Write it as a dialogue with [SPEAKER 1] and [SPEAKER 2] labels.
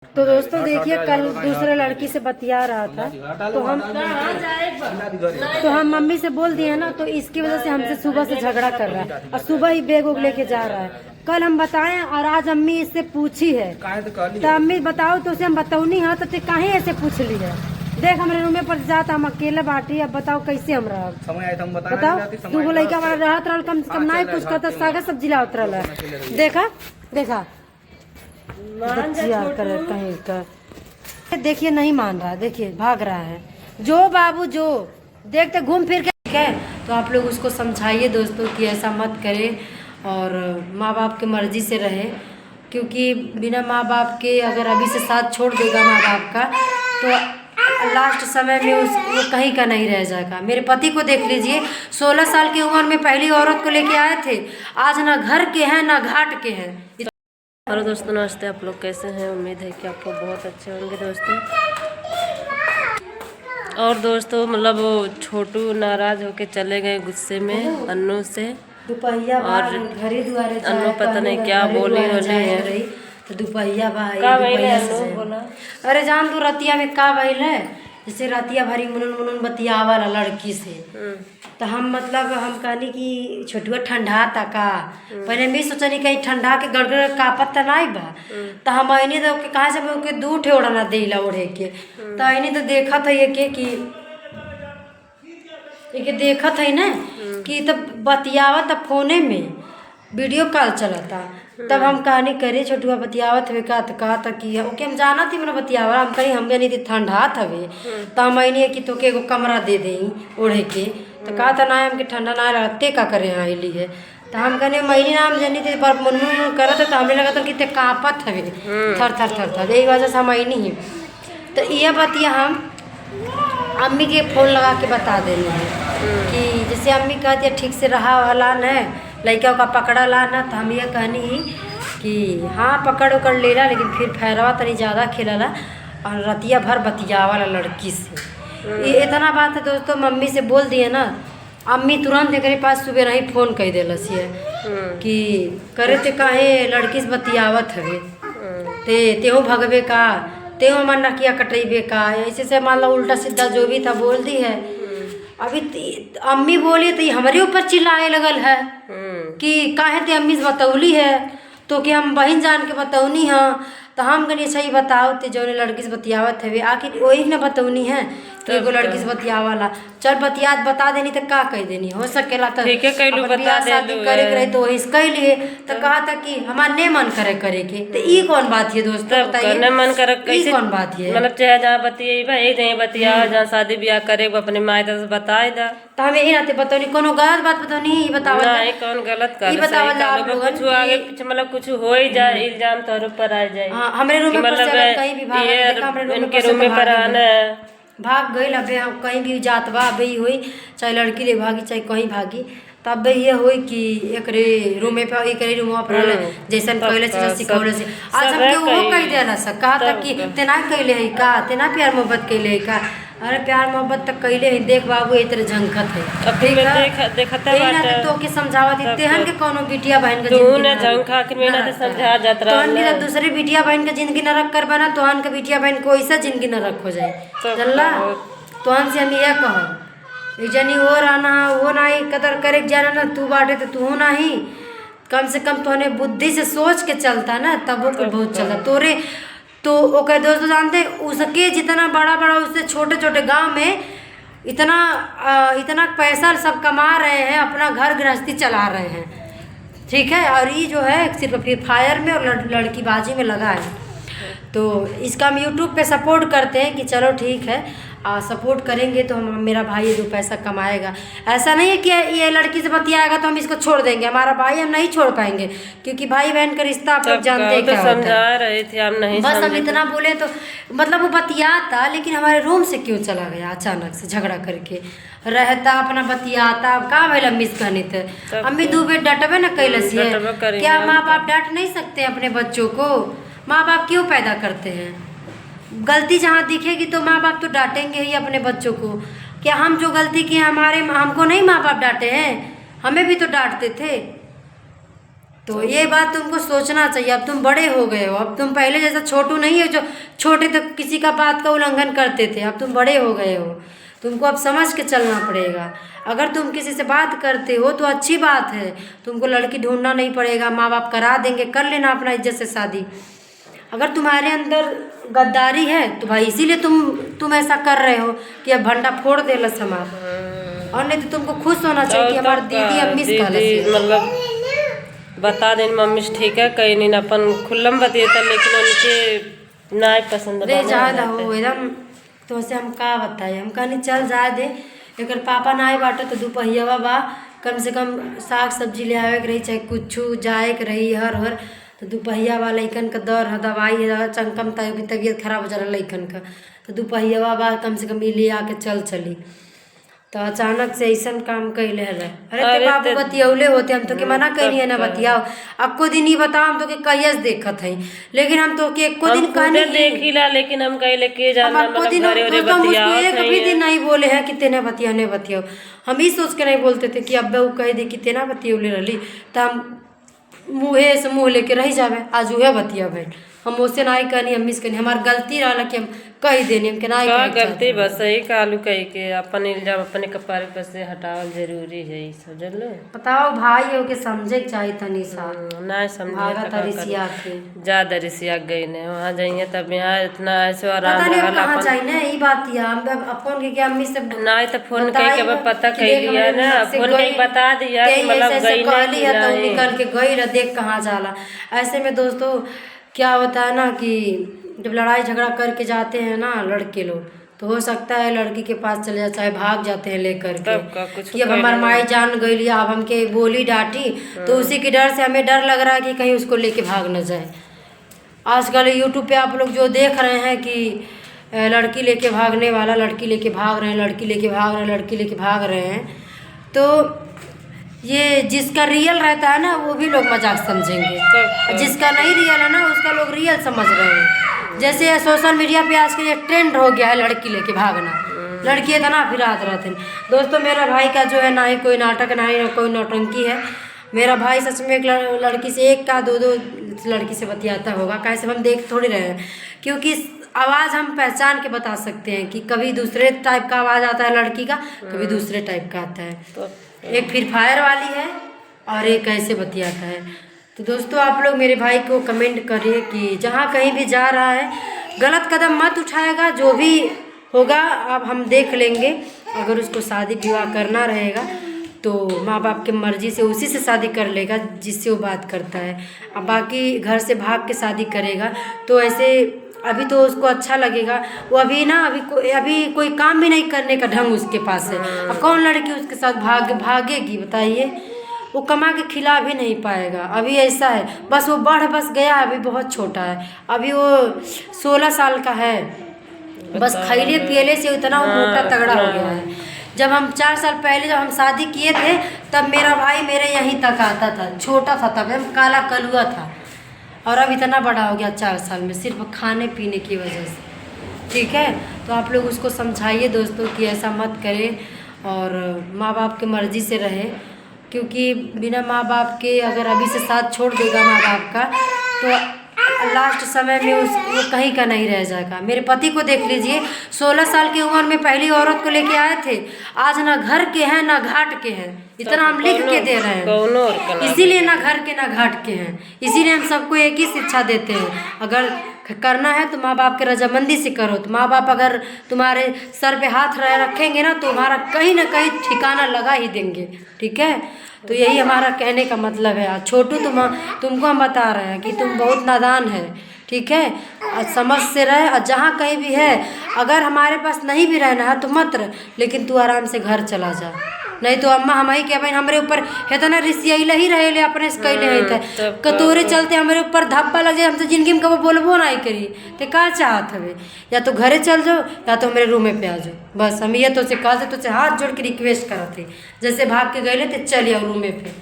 [SPEAKER 1] तो दोस्तों देखिए, कल दूसरे लड़की से बतिया रहा था तो हम मम्मी से बोल दिए ना, तो इसकी वजह से हमसे सुबह से झगड़ा कर रहा है और सुबह ही बैग उग लेके जा रहा है। कल हम बताएं और आज अम्मी इससे पूछी है तो अम्मी बताओ तो उसे हम बताऊ नहीं। हाँ तो काहे ऐसे पूछ ली है। देख हमारे रूम पर जाता हम अकेले बाटी। अब बताओ कैसे हम रह बताओ। दूगो लड़का वाला रहत रहल, कम से कम ना कुछ कहता, सागा सब्जी लावत रहल। देखा देखा कहीं का देखिए, नहीं मान रहा, देखिए भाग रहा है। जो बाबू जो देखते घूम फिर के, ठीक है। तो आप लोग उसको समझाइए दोस्तों कि ऐसा मत करे और माँ बाप की मर्जी से रहे, क्योंकि बिना माँ बाप के अगर अभी से साथ छोड़ देगा माँ बाप का तो लास्ट समय में वो कहीं का नहीं रह जाएगा। मेरे पति को देख लीजिए, 16 साल की उम्र में पहली औरत को लेके आए थे, आज ना घर के हैं ना घाट के हैं।
[SPEAKER 2] हेलो दोस्तों, नमस्ते। आप लोग कैसे हैं? उम्मीद है कि आप लोग बहुत अच्छे होंगे दोस्तों। और दोस्तों मतलब वो छोटू नाराज होके चले गए गुस्से में अन्नू से, और अन्नू पता नहीं क्या बोली है।
[SPEAKER 1] तो दुपहिया बोला, अरे जान तू रतिया में का भइल है, जैसे रतिया भरी मुनन मुनन बतियावा लड़की से। तो हम मतलब हम कहनी कि छोटुआ ठंडा तका, पहले भी सोचनी कहीं ठंडा के गड़गड़ कापत तो नहीं बा। तो हम आईनी तो कहा से ओके 2 ठे ओढ़ना देला ओढ़े के। तो आईनी तो देखत है कि देखत है ना कि तब बतियावा तब फोने में वीडियो कॉल चलता। तब हम कहानी करे छोटुआ बतियावत हवे का कि ओके हम जाना थी मेरा बतियावा, हम कहीं हम नहीं थी ठंडा हवे। तो हम आईनी कि तोके एगो कमरा दे दे ओढ़े के। तो कहा था ना हमके ठंडा ना रहते का करे यहाँ आईली है। तो हम कहने महीने नाम जनी थे पर मुनमुन करत तो हमें लगा था कि ते कांपत हवे थर थर थर थर, यही वजह से हम आईनी ही। तो यह बतिया हम अम्मी के फ़ोन लगा के बता देनी है कि जैसे अम्मी कहती है ठीक से रहा वाला न लड़का का पकड़ा ला ना। तो हम ये कहनी कि हाँ पकड़ उकड़ लेला, लेकिन फिर फैरवा तनी ज़्यादा खेला और रतिया भर बतिया वाला लड़की से। ये इतना बात है दोस्तों, मम्मी से बोल दिए ना, अम्मी तुरंत एक पास सुबह नहीं फ़ोन कर दिलस है कि करे ते काहे लड़की से बतियावत हवे तेहू भगवे का, तेहू हमार नकिया कटेबे का, ऐसे से मान लो उल्टा सीधा जो भी था बोल दी है। अभी अम्मी बोली तो हमारे ऊपर चिल्लाए लगल है कि काहे ते अम्मी से बतौली है, तो कि हम बहन जान के बतौनी हाँ। तो हम कहनी अच्छा ही बताओ ते जो लड़की से बतियावत है आखिर वही न बतौनी है कि एगो लड़की से बतियावाला चल बता देनी तो का कह देनी हो सकेला। तो
[SPEAKER 2] ठीक है कहलू बता दे
[SPEAKER 1] करे रहे तो वही कह लिए। तो कहा था कि हमार ने मन करे के। तो ये कौन बात है दोस्तों, बताइए
[SPEAKER 2] मन करे कैसे
[SPEAKER 1] कौन बात है?
[SPEAKER 2] मतलब चाहे जहाँ बतिया यही बतिया, जहाँ शादी ब्याह करे अपने माए से बताए दा।
[SPEAKER 1] तो हमें यही रहते बतौनी, कोनो गलत बात बतौनी ही बतावल
[SPEAKER 2] नहीं कौन गलत कर कुछ आगे पीछे मतलब कुछ हो ही जाए, इल्जाम तोर ऊपर आ जाए।
[SPEAKER 1] हाँ हमारे रूम में कहीं भी
[SPEAKER 2] इनके रूम में पर आना
[SPEAKER 1] भाग गई। अबे हम कहीं भी जात बा अबे हुई, चाहे लड़की ले भागी चाहे कहीं भागी, तब ये हुई कि एकरे रूम पे एकरे रूम पर जैसन कहले से सिखौले से आज हम के वो कह देला सका था कि तेना कहले है का, तेना प्यार मोहब्बत कहले है का। अरे प्यार मोहब्बत तक कहले है, देख बाबू इतने झंखत है।
[SPEAKER 2] अब देखता
[SPEAKER 1] बात तो के समझावा दी तेहन के कोनो बिटिया बहन का
[SPEAKER 2] तू ने झंखा के मेना से समझा जात रहा
[SPEAKER 1] तोहन के दूसरी बिटिया बहन का जिंदगी नरक कर बना, तोहन के बिटिया बहन को ऐसा जिंदगी नरक हो जाए जानला। तोहन से हम यह कह जनी वो रहना वो नहीं कदर करे जाना ना, तू बाटे तो तू नहीं, कम से कम तोहने बुद्धि से सोच के चलता ना तब वो बहुत चलता तोरे। तो ओके दोस्तों जानते उसके जितना बड़ा उससे छोटे छोटे गांव में इतना पैसा सब कमा रहे हैं, अपना घर गृहस्थी चला रहे हैं, ठीक है। और ये जो है सिर्फ फ्री फायर में और लड़कीबाजी में लगा है। तो इसका हम यूट्यूब पे सपोर्ट करते हैं कि चलो ठीक है सपोर्ट करेंगे तो हम मेरा भाई ये 2 पैसा कमाएगा। ऐसा नहीं है कि ये लड़की से बतियाएगा तो हम इसको छोड़ देंगे, हमारा भाई हम नहीं छोड़ पाएंगे, क्योंकि भाई बहन का रिश्ता आप लोग जानते हैं क्या
[SPEAKER 2] समझा रहे थे हम नहीं
[SPEAKER 1] बस हम इतना बोले तो मतलब वो बतियाता, लेकिन हमारे रूम से क्यों चला गया अचानक से झगड़ा करके रहता अपना बतियाता। अब का भैया मिस कहनी थे अम्मी 2 बेर डटबे न कैलस है क्या? माँ बाप डांट नहीं सकते अपने बच्चों को? माँ बाप क्यों पैदा करते हैं? गलती जहाँ दिखेगी तो माँ बाप तो डांटेंगे ही अपने बच्चों को। क्या हम जो गलती की हमको नहीं माँ बाप डांटे हैं? हमें भी तो डांटते थे। तो ये बात तुमको सोचना चाहिए। अब तुम बड़े हो गए हो, अब तुम पहले जैसा छोटू नहीं हो जो छोटे तो किसी का बात का उल्लंघन करते थे। अब तुम बड़े हो गए हो, तुमको अब समझ के चलना पड़ेगा। अगर तुम किसी से बात करते हो तो अच्छी बात है, तुमको लड़की ढूंढना नहीं पड़ेगा, माँ बाप करा देंगे, कर लेना अपना इज्जत से शादी। अगर तुम्हारे अंदर गद्दारी है तो भाई इसीलिए तुम ऐसा कर रहे हो कि अब भंडा फोड़ दे लस हमारा। और नहीं तो तुमको खुश होना चाहिए कि हमारी दीदी अब मिस कर
[SPEAKER 2] मतलब बता दें मम्मी ठीक है कहीं नहीं अपन खुल्लम बतिएता, लेकिन उनके ना पसंद
[SPEAKER 1] रे ज्यादा हो एकदम। तो से हम का बताए, हम कहनी चल जाए दे, एक पापा ना आए बाटे तो दुपहिया बा कम से कम साग सब्जी ले आवे के रही, चाहे कुछ जाए के रही हर तो दुपहिया वाला लइकन का दर है, दवाई है, चंकम तबीयत खराब हो जा रहा लइकन का, तो दुपहिया बा कम से कम ले आके चली। तो अचानक से ऐसा काम कैले है। अरे ते बाबू बतियौले होते, हम तो के मना कैली है ना बतियाओ। अक्को दिन ही बताओ, हम तो के कहियस देखत है, लेकिन हम तो के एको दिन कहनी
[SPEAKER 2] देखिला, लेकिन हम कहले के जाना
[SPEAKER 1] मतलब एक भी दिन नहीं बोले हैं कि तेना बतियाओ। हम ही सोच के नहीं बोलते थे कि अब वो कह दे कि तेना बतियौले रही तो हम मुँहे से मुँह लेके रह जावे। आज वह बतिया भाई हम उससे ना कहनी, हम मिस कहनी, हमारी गलती रहा कि हम कही देनी, हम के ना
[SPEAKER 2] गलती बस सही कालू कही के अपन इल्जाम अपने कपारे पर से हटावल जरूरी है, समझ लो।
[SPEAKER 1] बताओ भाई हो के समझे चाहिए तनी सा
[SPEAKER 2] ना समझे ज्यादा रिसिया गई ने वहाँ जाइए तब यहाँ इतना ऐसे आराम
[SPEAKER 1] कहाँ जाए ना ये बात या अपन के क्या अम्मी से
[SPEAKER 2] ना तो फोन कह के पता कह दिया ना, फोन कह बता दिया कि मतलब गई
[SPEAKER 1] है तो निकल के गई रह देख कहाँ जाला। ऐसे में दोस्तों क्या होता है ना कि जब लड़ाई झगड़ा करके जाते हैं ना लड़के लोग, तो हो सकता है लड़की के पास चले जाए, चाहे भाग जाते हैं लेकर के कि अब हमारी माई जान गई लिया, अब हमके बोली डांटी, तो उसी के डर से हमें डर लग रहा है कि कहीं उसको लेके भाग न जाए। आजकल यूट्यूब पे आप लोग जो देख रहे हैं कि लड़की लेके भागने वाला, लड़की लेके भाग रहे हैं, लड़की लेके भाग रहे हैं, लड़की लेके भाग रहे हैं, तो ये जिसका रियल रहता है ना वो भी लोग मजाक समझेंगे, जिसका नहीं रियल है ना उसका लोग रियल समझ रहे हैं। जैसे सोशल मीडिया पे आज के ये ट्रेंड हो गया है लड़की लेके भागना, लड़की इतना फिरात रहते हैं। दोस्तों मेरा भाई का जो है ना ही कोई नाटक ना ही कोई नौटंकी है। मेरा भाई सच में एक लड़की से एक का दो लड़की से बतियाता होगा, कैसे हम देख थोड़ी रहे हैं, क्योंकि आवाज़ हम पहचान के बता सकते हैं कि कभी दूसरे टाइप का आवाज़ आता है लड़की का, कभी दूसरे टाइप का आता है। एक फ्री फायर वाली है और एक ऐसे बतियाता है। तो दोस्तों आप लोग मेरे भाई को कमेंट करिए कि जहाँ कहीं भी जा रहा है गलत कदम मत उठाएगा, जो भी होगा अब हम देख लेंगे। अगर उसको शादी विवाह करना रहेगा तो माँ बाप की मर्ज़ी से उसी से शादी कर लेगा जिससे वो बात करता है। अब बाकी घर से भाग के शादी करेगा तो ऐसे अभी तो उसको अच्छा लगेगा, वो अभी ना अभी कोई काम भी नहीं करने का ढंग उसके पास है। अब कौन लड़की उसके साथ भागेगी बताइए, वो कमा के खिला भी नहीं पाएगा। अभी ऐसा है बस वो बस गया, अभी बहुत छोटा है, अभी वो 16 साल का है, बस खैले पियले से इतना मोटा तगड़ा हो गया है। जब हम 4 साल पहले जब हम शादी किए थे तब मेरा भाई मेरे यहीं तक आता था, छोटा था तब, हम काला कलुआ था, और अब इतना बड़ा हो गया 4 साल में सिर्फ खाने पीने की वजह से। ठीक है, तो आप लोग उसको समझाइए दोस्तों कि ऐसा मत करें और माँ बाप की मर्ज़ी से रहे, क्योंकि बिना माँ बाप के अगर अभी से साथ छोड़ देगा माँ बाप का तो लास्ट समय में वो कहीं का नहीं रह जाएगा। मेरे पति को देख लीजिए, 16 साल की उम्र में पहली औरत को लेके आए थे, आज ना घर के हैं ना घाट के हैं, इतना हम लिख के दे रहे हैं। इसीलिए ना घर के ना घाट के हैं, इसीलिए हम सबको एक ही शिक्षा देते हैं, अगर करना है तो माँ बाप के रजामंदी से करो। तो माँ बाप अगर तुम्हारे सर पे हाथ रखेंगे ना तो तुम्हारा कहीं ना कहीं ठिकाना लगा ही देंगे। ठीक है, तो यही हमारा कहने का मतलब है। छोटू तुमको हम बता रहे हैं कि तुम बहुत नादान है, ठीक है, समझ से रहे, और जहाँ कहीं भी है अगर हमारे पास नहीं भी रहना है तो मत रह, लेकिन तू आराम से घर चला जा, नहीं तो अम्मा हमारी क्या भाई हमरे ऊपर है तो ना रिसियाइला ही रहे अपने से कैले है कतोरे चलते हमारे ऊपर धब्बा लग जाए, हम तो जिंदगी में कभी बोलबो नहीं करी। तो का चाहत हवे, या तो घरे चल जाओ या तो हमारे रूम में पे आ जाओ, बस हम ये तो से कहा तो हाथ जोड़ के रिक्वेस्ट करते, जैसे भाग के गए थे चल आओ रूम पे।